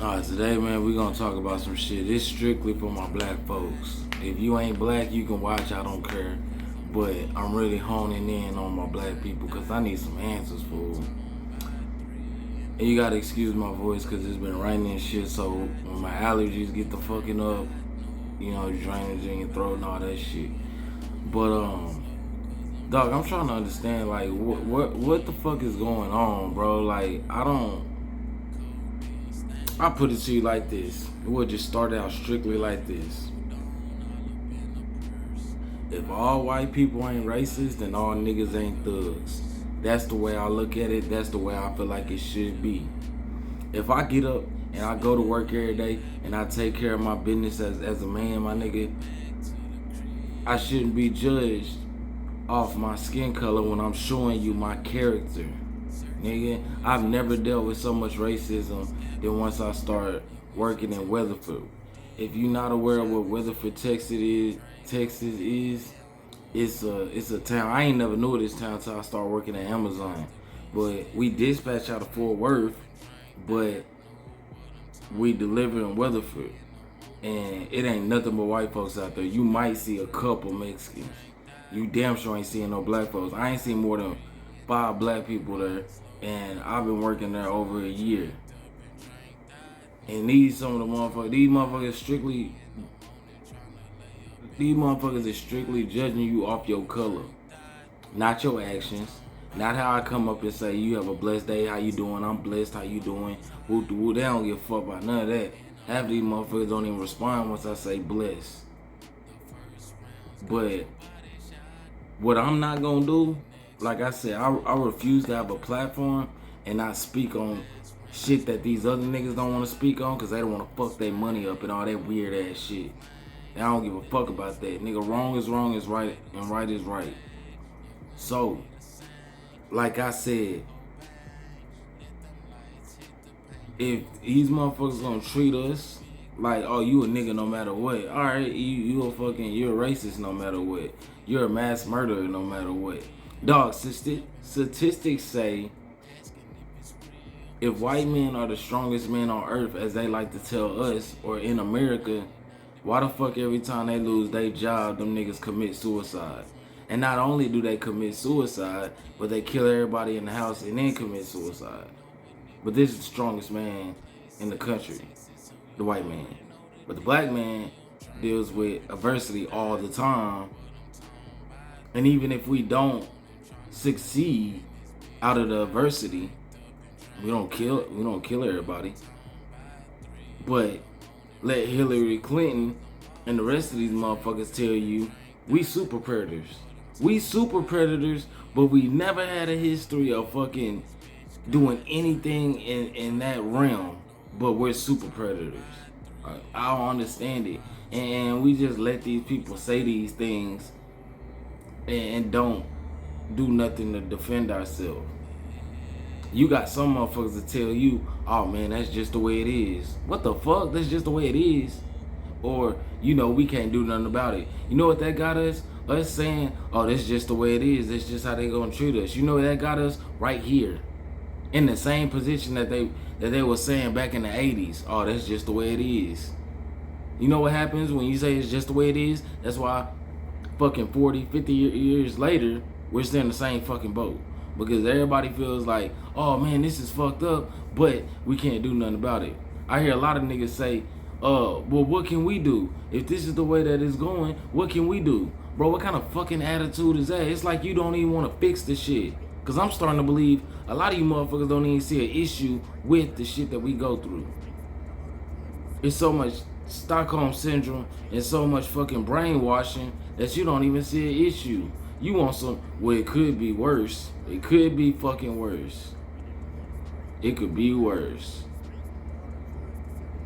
Alright, today, man, we gonna talk about some shit. It's strictly for my black folks. If you ain't black, you can watch, I don't care. But I'm really honing in on my black people because I need some answers, fool. And you gotta excuse my voice because it's been raining and shit, so when my allergies get the fucking up, drainage in your throat and all that shit. But, dog, I'm trying to understand, like, what the fuck is going on, bro? Like, I put it to you like this. It would just start out strictly like this. If all white people ain't racist, then all niggas ain't thugs. That's the way I look at it. That's the way I feel like it should be. If I get up and I go to work every day and I take care of my business as a man, my nigga, I shouldn't be judged off my skin color when I'm showing you my character. Nigga, I've never dealt with so much racism than once I started working in Weatherford. If you're not aware of what Weatherford, Texas is, it's a town. I ain't never knew this town until I started working at Amazon. But we dispatch out of Fort Worth, but we deliver in Weatherford. And it ain't nothing but white folks out there. You might see a couple Mexicans. You damn sure ain't seeing no black folks. I ain't seen more than 5 black people there, and I've been working there over a year. And these motherfuckers is strictly judging you off your color, not your actions, not how I come up and say you have a blessed day, how you doing, I'm blessed, how you doing, woo. They don't give a fuck about none of that. Half of these motherfuckers don't even respond once I say blessed. But what I'm not gonna do, like I said, I refuse to have a platform and not speak on shit that these other niggas don't want to speak on because they don't want to fuck their money up and all that weird ass shit. I don't give a fuck about that. Nigga, wrong is right and right is right. So, like I said, if these motherfuckers gonna treat us like, oh, you a nigga no matter what. Alright, you're a racist no matter what. You're a mass murderer no matter what. Dog, statistics say if white men are the strongest men on earth, as they like to tell us, or in America, why the fuck every time they lose their job, them niggas commit suicide? And not only do they commit suicide, but they kill everybody in the house and then commit suicide. But this is the strongest man in the country, the white man. But the black man deals with adversity all the time. And even if we don't succeed out of the adversity, we don't kill everybody. But let Hillary Clinton and the rest of these motherfuckers tell you we super predators. We super predators, but we never had a history of fucking doing anything in that realm. But we're super predators. I don't understand it. And we just let these people say these things and don't do nothing to defend ourselves. You got some motherfuckers to tell you, oh man, that's just the way it is. What the fuck? That's just the way it is. Or, we can't do nothing about it. You know what that got us? Us saying, oh, that's just the way it is. That's just how they gonna treat us. You know what that got us? Right here. In the same position that they were saying back in the 80s. Oh, that's just the way it is. You know what happens when you say it's just the way it is? That's why fucking 40, 50 years later, we're still in the same fucking boat. Because everybody feels like, oh man, this is fucked up, but we can't do nothing about it. I hear a lot of niggas say, well, what can we do? If this is the way that it's going, what can we do? Bro, what kind of fucking attitude is that? It's like you don't even want to fix the shit. Because I'm starting to believe a lot of you motherfuckers don't even see an issue with the shit that we go through. It's so much Stockholm Syndrome and so much fucking brainwashing that you don't even see an issue. You want well, it could be worse. It could be fucking worse. It could be worse.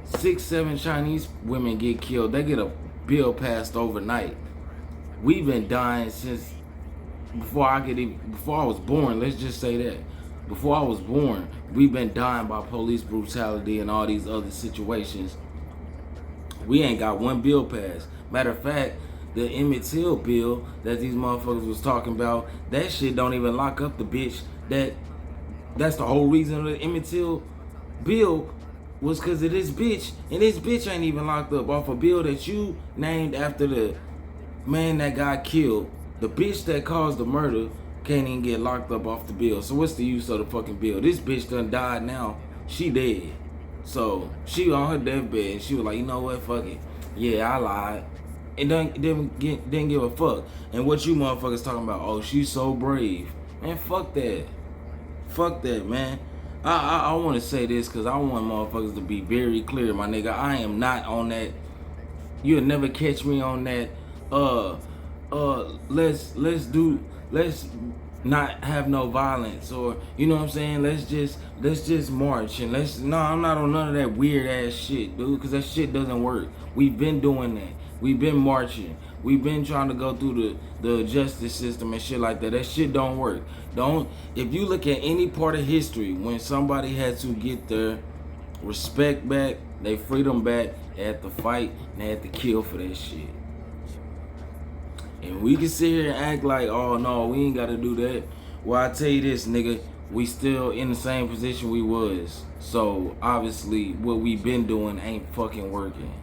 6, 7 Chinese women get killed. They get a bill passed overnight. We've been dying since before I was born. Let's just say that. Before I was born, we've been dying by police brutality and all these other situations. We ain't got one bill passed. Matter of fact, the Emmett Till bill that these motherfuckers was talking about, that shit don't even lock up the bitch that's the whole reason of the Emmett Till bill was because of this bitch. And this bitch ain't even locked up off a bill that you named after the man that got killed. The bitch that caused the murder can't even get locked up off the bill. So what's the use of the fucking bill? This bitch done died now. She dead. So she on her deathbed and she was like, you know what, fuck it. Yeah, I lied. And didn't give a fuck. And what you motherfuckers talking about? Oh, she's so brave. Man, fuck that. Fuck that, man. I want to say this because I want motherfuckers to be very clear, my nigga. I am not on that. You'll never catch me on that. Let's not have no violence, or you know what I'm saying. Let's just march and No, I'm not on none of that weird ass shit, dude. Because that shit doesn't work. We've been doing that. We've been marching. We've been trying to go through the justice system and shit like that. That shit don't work. If you look at any part of history when somebody had to get their respect back, their freedom back, they had to fight and they had to kill for that shit. And we can sit here and act like, oh no, we ain't gotta do that. Well, I tell you this, nigga, we still in the same position we was. So obviously what we been doing ain't fucking working.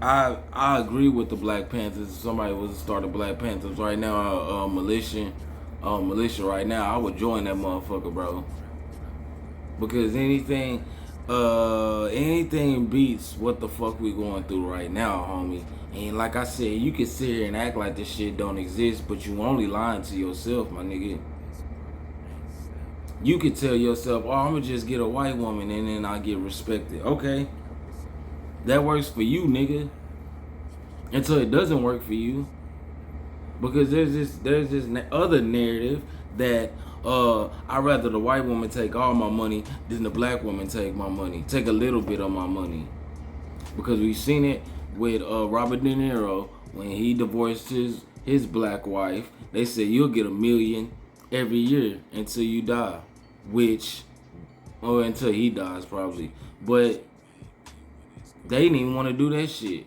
I agree with the Black Panthers. If somebody was to start the Black Panthers right now, militia right now, I would join that motherfucker, bro. Because anything beats what the fuck we going through right now, homie. And like I said, you can sit here and act like this shit don't exist, but you only lying to yourself, my nigga. You could tell yourself, oh, I'm gonna just get a white woman and then I get respected. Okay. That works for you, nigga. Until it doesn't work for you. Because there's this other narrative that I'd rather the white woman take all my money than the black woman take my money. Take a little bit of my money. Because we've seen it with Robert De Niro when he divorced his black wife. They said you'll get $1 million every year until you die. Until he dies probably. But they didn't even want to do that shit.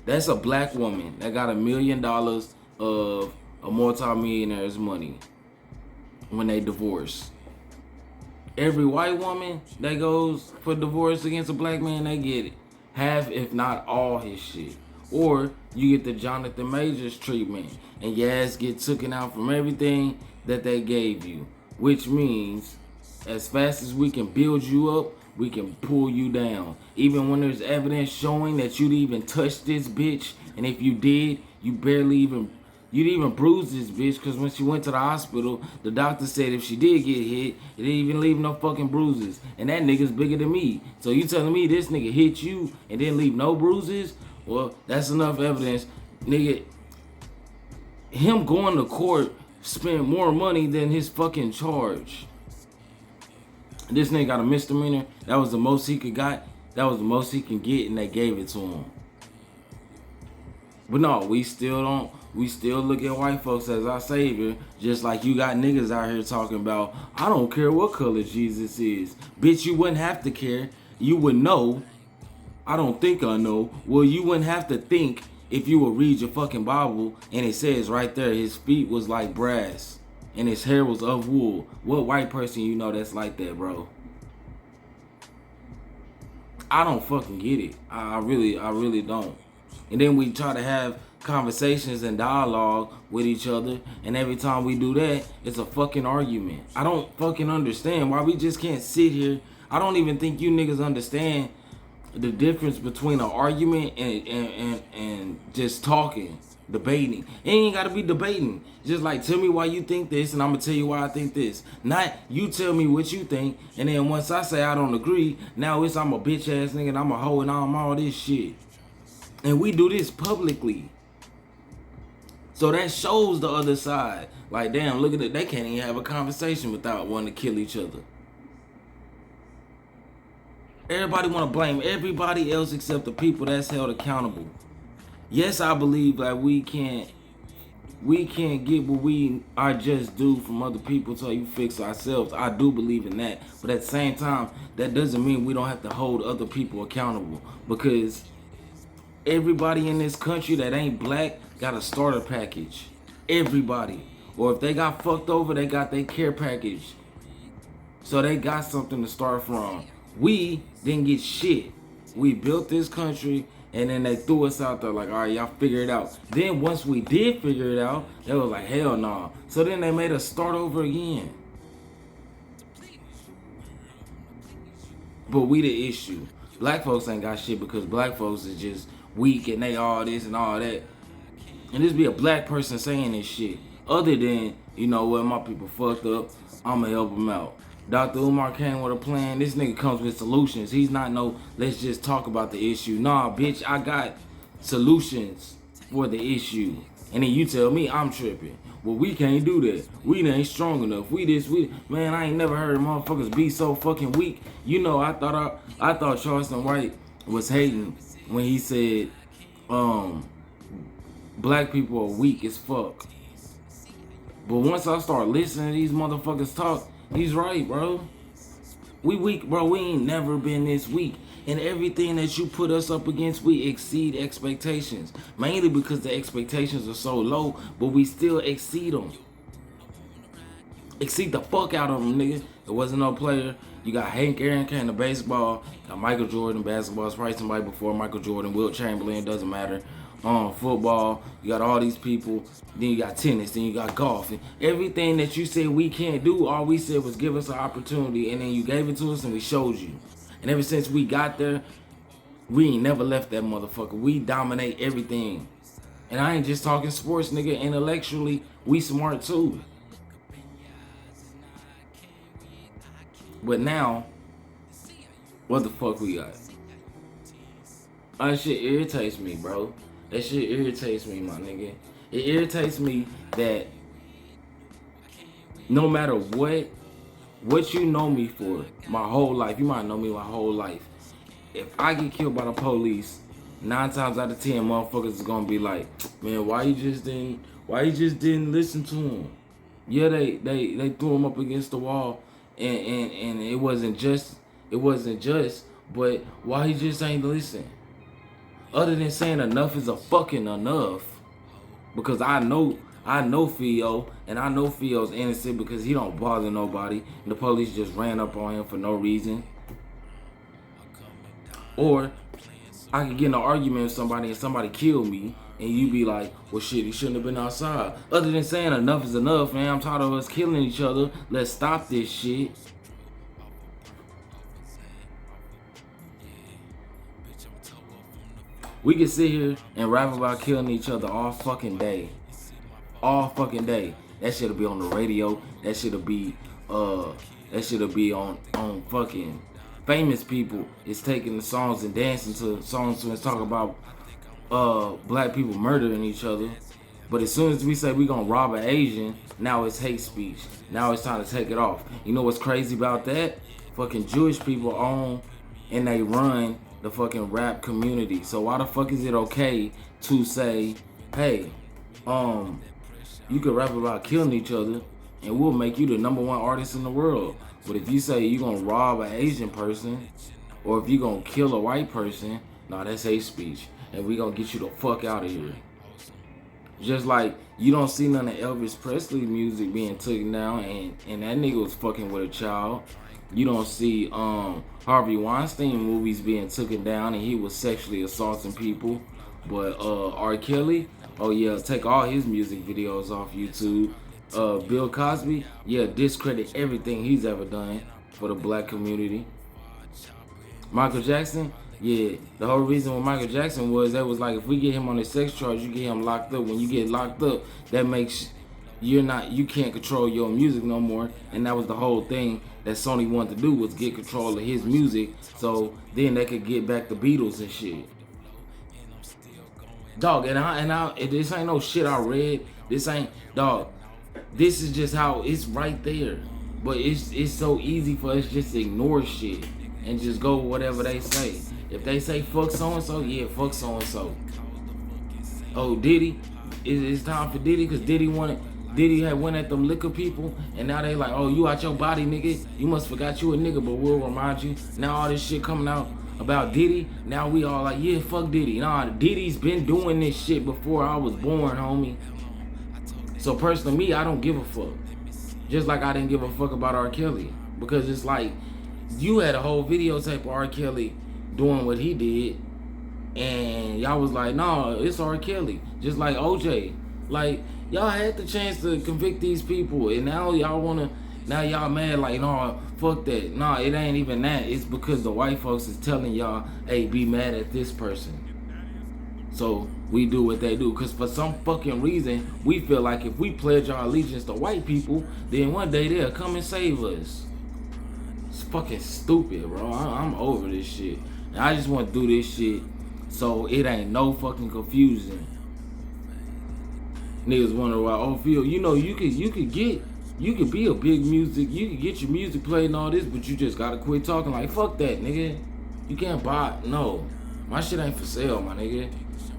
That's a black woman that got $1 million of a multi-millionaire's money when they divorce. Every white woman that goes for divorce against a black man, they get it. Half, if not all his shit. Or you get the Jonathan Majors treatment and your ass get taken out from everything that they gave you. Which means as fast as we can build you up, we can pull you down. Even when there's evidence showing that you'd even touch this bitch, and if you did, you'd even bruise this bitch, because when she went to the hospital, the doctor said if she did get hit, it didn't even leave no fucking bruises. And that nigga's bigger than me. So you telling me this nigga hit you and didn't leave no bruises? Well, that's enough evidence. Nigga, him going to court spent more money than his fucking charge. This nigga got a misdemeanor. That was the most he could got. That was the most he can get, and they gave it to him. But no, we still look at white folks as our savior, just like you got niggas out here talking about, I don't care what color Jesus is. Bitch, you wouldn't have to care. You would know. I don't think I know. Well, you wouldn't have to think if you would read your fucking Bible, and it says right there, his feet was like brass and his hair was of wool. What white person you know that's like that, bro? I don't fucking get it. I really don't. And then we try to have conversations and dialogue with each other, and every time we do that, it's a fucking argument. I don't fucking understand why we just can't sit here. I don't even think you niggas understand the difference between an argument and just talking, debating. It ain't gotta be debating. Just like, tell me why you think this, and I'm gonna tell you why I think this. Not you tell me what you think, and then once I say I don't agree, now it's I'm a bitch ass nigga and I'm a hoe and I'm all this shit. And we do this publicly. So that shows the other side. Like, damn, look at it. They can't even have a conversation without wanting to kill each other. Everybody want to blame everybody else except the people that's held accountable. Yes, I believe that we can't get what we are just due from other people until you fix ourselves. I do believe in that. But at the same time, that doesn't mean we don't have to hold other people accountable. Because everybody in this country that ain't black got a starter package. Everybody. Or if they got fucked over, they got their care package. So they got something to start from. We didn't get shit. We built this country and then they threw us out there like, all right, y'all figure it out. Then once we did figure it out, they was like, hell no. Nah. So then they made us start over again. But we the issue. Black folks ain't got shit because black folks is just weak and they all this and all that. And this be a black person saying this shit. Other than, you know what, my people fucked up, I'ma help them out. Dr. Umar came with a plan. This nigga comes with solutions. He's not no, let's just talk about the issue. Nah, bitch, I got solutions for the issue. And then you tell me I'm tripping. Well, we can't do that. We ain't strong enough. Man, I ain't never heard motherfuckers be so fucking weak. You know, I thought Charleston White was hating when he said, black people are weak as fuck. But once I start listening to these motherfuckers talk, he's right, bro. We weak, bro. We ain't never been this weak. And everything that you put us up against, we exceed expectations. Mainly because the expectations are so low, but we still exceed them. Exceed the fuck out of them, nigga. There wasn't no player. You got Hank Aaron came to baseball. You got Michael Jordan, basketball. It's probably somebody before Michael Jordan. Wilt Chamberlain, doesn't matter. Football, you got all these people. Then you got tennis, then you got golf. And everything that you said we can't do, all we said was give us an opportunity, and then you gave it to us and we showed you. And ever since we got there, we ain't never left that motherfucker. We dominate everything. And I ain't just talking sports, nigga. Intellectually, we smart too. But now, what the fuck we got? That shit irritates me, bro. That shit irritates me, my nigga. It irritates me that no matter what you know me for my whole life, you might know me my whole life. If I get killed by the police, 9 times out of 10 motherfuckers is gonna be like, man, why you just didn't listen to him? Yeah, they threw him up against the wall and it wasn't just, but why he just ain't listen? Other than saying enough is a fucking enough. Because I know Feo, and I know Feo's innocent because he don't bother nobody. And the police just ran up on him for no reason. Or I could get in an argument with somebody and somebody kill me, and you be like, well shit, he shouldn't have been outside. Other than saying enough is enough, man, I'm tired of us killing each other. Let's stop this shit. We can sit here and rap about killing each other all fucking day. All fucking day. That shit'll be on the radio. That shit'll be on fucking famous people is taking the songs and dancing to songs and talk about black people murdering each other. But as soon as we say we gonna rob an Asian, now it's hate speech. Now it's time to take it off. You know what's crazy about that? Fucking Jewish people own and they run the fucking rap community. So why the fuck is it okay to say, hey, you could rap about killing each other and we'll make you the #1 artist in the world. But if you say you gonna rob an Asian person or if you gonna kill a white person, nah, that's hate speech. And we gonna get you the fuck out of here. Just like you don't see none of Elvis Presley music being taken down and that nigga was fucking with a child. You don't see Harvey Weinstein movies being taken down and he was sexually assaulting people. But R. Kelly, oh yeah, take all his music videos off YouTube. Bill Cosby, yeah, discredit everything he's ever done for the black community. Michael Jackson, yeah, the whole reason with Michael Jackson was that was like if we get him on a sex charge, you get him locked up. When you get locked up, that makes you can't control your music no more. And that was the whole thing that Sony wanted to do, was get control of his music so then they could get back the Beatles and shit. Dog, and this ain't no shit I read. This ain't, dog, this is just how it's right there. But it's so easy for us just to ignore shit and just go whatever they say. If they say fuck so-and-so, yeah, fuck so-and-so. Oh, Diddy, it's time for Diddy because Diddy had went at them liquor people, and now they like, oh, you out your body, nigga. You must forgot you a nigga, but we'll remind you. Now all this shit coming out about Diddy, now we all like, yeah, fuck Diddy. Nah, Diddy's been doing this shit before I was born, homie. So personally, me, I don't give a fuck. Just like I didn't give a fuck about R. Kelly. Because it's like, you had a whole videotape of R. Kelly doing what he did, and y'all was like, no, it's R. Kelly. Just like OJ. Like, y'all had the chance to convict these people, and now y'all mad like, no, fuck that. No, it ain't even that. It's because the white folks is telling y'all, hey, be mad at this person. So we do what they do. Because for some fucking reason, we feel like if we pledge our allegiance to white people, then one day they'll come and save us. It's fucking stupid, bro. I'm over this shit. And I just want to do this shit so it ain't no fucking confusion. Niggas wonder why, oh, Feo, you know, you could be a big music, you could get your music played and all this, but you just gotta quit talking. Like, fuck that, nigga. You can't buy it. No. My shit ain't for sale, my nigga.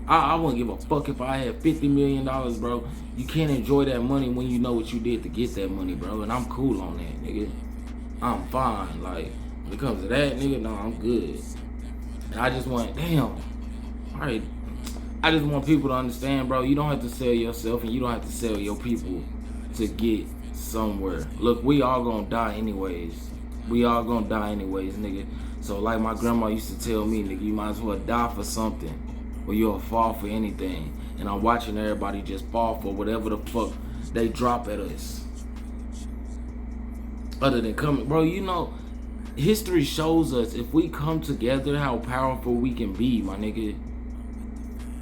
I wouldn't give a fuck if I had $50 million, bro. You can't enjoy that money when you know what you did to get that money, bro. And I'm cool on that, nigga. I'm fine. Like, when it comes to that, nigga, no, I'm good. And I just want, damn. Alright. I just want people to understand, bro, you don't have to sell yourself and you don't have to sell your people to get somewhere. Look, we all gonna die anyways. We all gonna die anyways, nigga. So like my grandma used to tell me, nigga, you might as well die for something or you'll fall for anything. And I'm watching everybody just fall for whatever the fuck they drop at us. Other than coming, bro, you know, history shows us if we come together how powerful we can be, my nigga.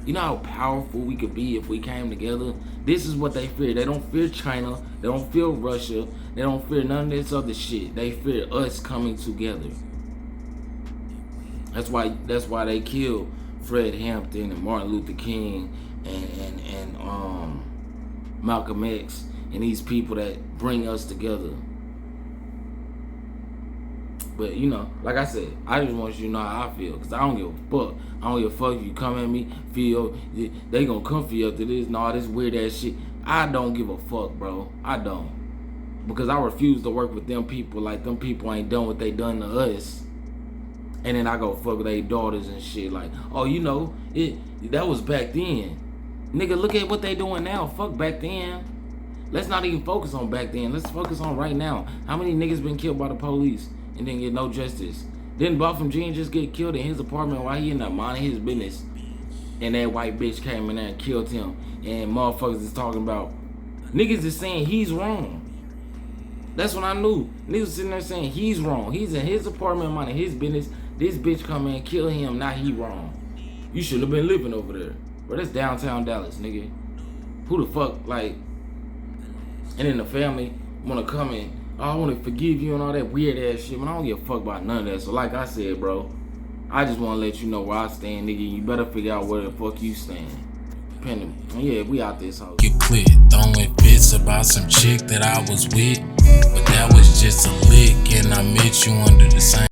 You know how powerful we could be if we came together? This is what they fear. They don't fear China. They don't fear Russia. They don't fear none of this other shit. They fear us coming together. That's why they killed Fred Hampton and Martin Luther King and Malcolm X and these people that bring us together. But, you know, like I said, I just want you to know how I feel. Because I don't give a fuck. I don't give a fuck if you come at me, Feo, they gonna come for you after this and all this weird ass shit. I don't give a fuck, bro. I don't. Because I refuse to work with them people like them people ain't done what they done to us. And then I go fuck with their daughters and shit. Like, oh, you know, that was back then. Nigga, look at what they doing now. Fuck back then. Let's not even focus on back then. Let's focus on right now. How many niggas been killed by the police and didn't get no justice? Didn't Buffum Jean just get killed in his apartment while he in there minding his business? And that white bitch came in there and killed him. And motherfuckers is talking about, niggas is saying he's wrong. That's when I knew. Niggas sitting there saying he's wrong. He's in his apartment minding his business. This bitch come in and kill him. Now he wrong. You shouldn't have been living over there. Bro, that's downtown Dallas, nigga. Who the fuck, like, and then the family wanna come in, oh, I wanna forgive you and all that weird ass shit. Man, I don't give a fuck about none of that. So like I said, bro, I just wanna let you know where I stand, nigga. You better figure out where the fuck you stand. Depending. Yeah, we out this house. Get clear. Throwing fits about some chick that I was with, but that was just a lick, and I met you under the same